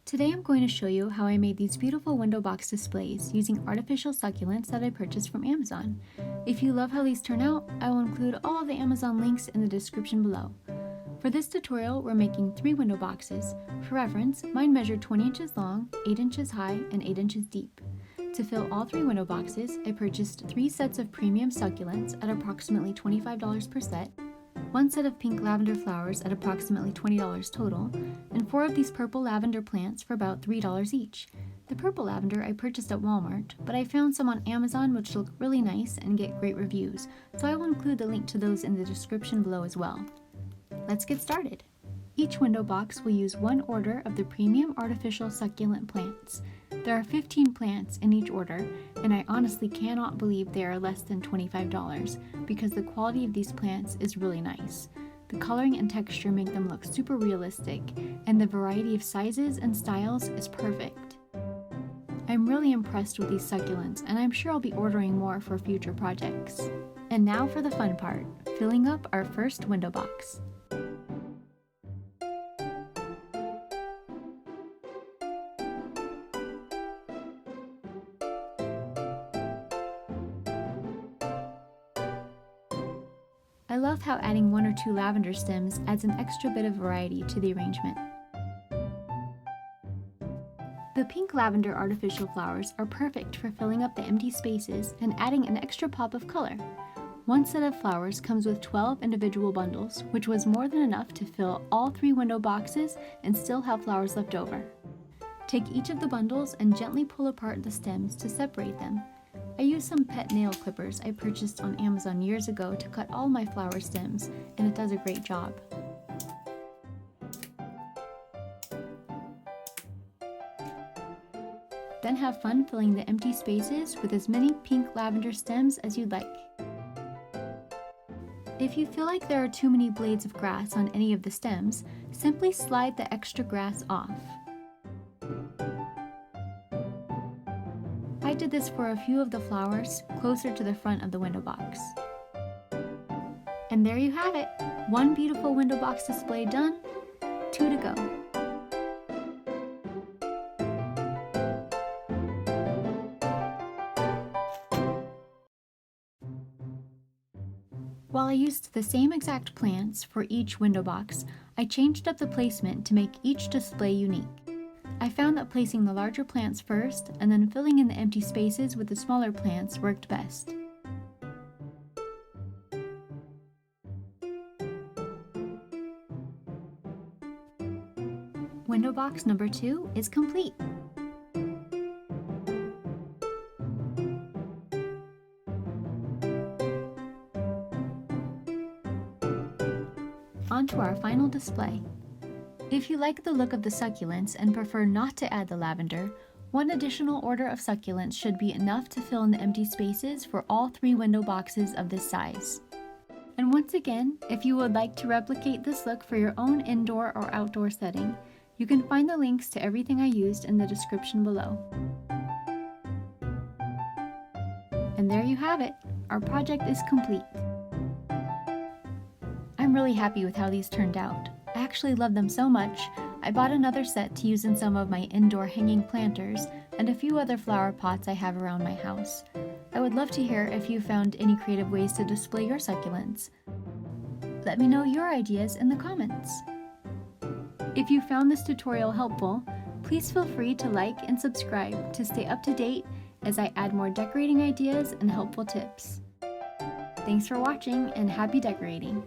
Today I'm going to show you how I made these beautiful window box displays using artificial succulents that I purchased from Amazon. If you love how these turn out, I will include all of the Amazon links in the description below. For this tutorial, we're making 3 window boxes. For reference, mine measured 20 inches long, 8 inches high, and 8 inches deep. To fill all 3 window boxes, I purchased 3 sets of premium succulents at approximately $25 per set, 1 set of pink lavender flowers at approximately $20 total, and 4 of these purple lavender plants for about $3 each. The purple lavender I purchased at Walmart, but I found some on Amazon which look really nice and get great reviews, so I will include the link to those in the description below as well. Let's get started. Each window box will use 1 order of the premium artificial succulent plants. There are 15 plants in each order, and I honestly cannot believe they are less than $25 because the quality of these plants is really nice. The coloring and texture make them look super realistic, and the variety of sizes and styles is perfect. I'm really impressed with these succulents, and I'm sure I'll be ordering more for future projects. And now for the fun part, filling up our first window box. I love how adding 1 or 2 lavender stems adds an extra bit of variety to the arrangement. The pink lavender artificial flowers are perfect for filling up the empty spaces and adding an extra pop of color. 1 set of flowers comes with 12 individual bundles, which was more than enough to fill all 3 window boxes and still have flowers left over. Take each of the bundles and gently pull apart the stems to separate them. I used some pet nail clippers I purchased on Amazon years ago to cut all my flower stems, and it does a great job. Then have fun filling the empty spaces with as many pink lavender stems as you'd like. If you feel like there are too many blades of grass on any of the stems, simply slide the extra grass off. I did this for a few of the flowers closer to the front of the window box. And there you have it! 1 beautiful window box display done, 2 to go. While I used the same exact plants for each window box, I changed up the placement to make each display unique. I found that placing the larger plants first and then filling in the empty spaces with the smaller plants worked best. Window box number 2 is complete. On to our final display. If you like the look of the succulents and prefer not to add the lavender, 1 additional order of succulents should be enough to fill in the empty spaces for all 3 window boxes of this size. And once again, if you would like to replicate this look for your own indoor or outdoor setting, you can find the links to everything I used in the description below. And there you have it, our project is complete. I'm really happy with how these turned out. I actually love them so much, I bought another set to use in some of my indoor hanging planters and a few other flower pots I have around my house. I would love to hear if you found any creative ways to display your succulents. Let me know your ideas in the comments. If you found this tutorial helpful, please feel free to like and subscribe to stay up to date as I add more decorating ideas and helpful tips. Thanks for watching and happy decorating!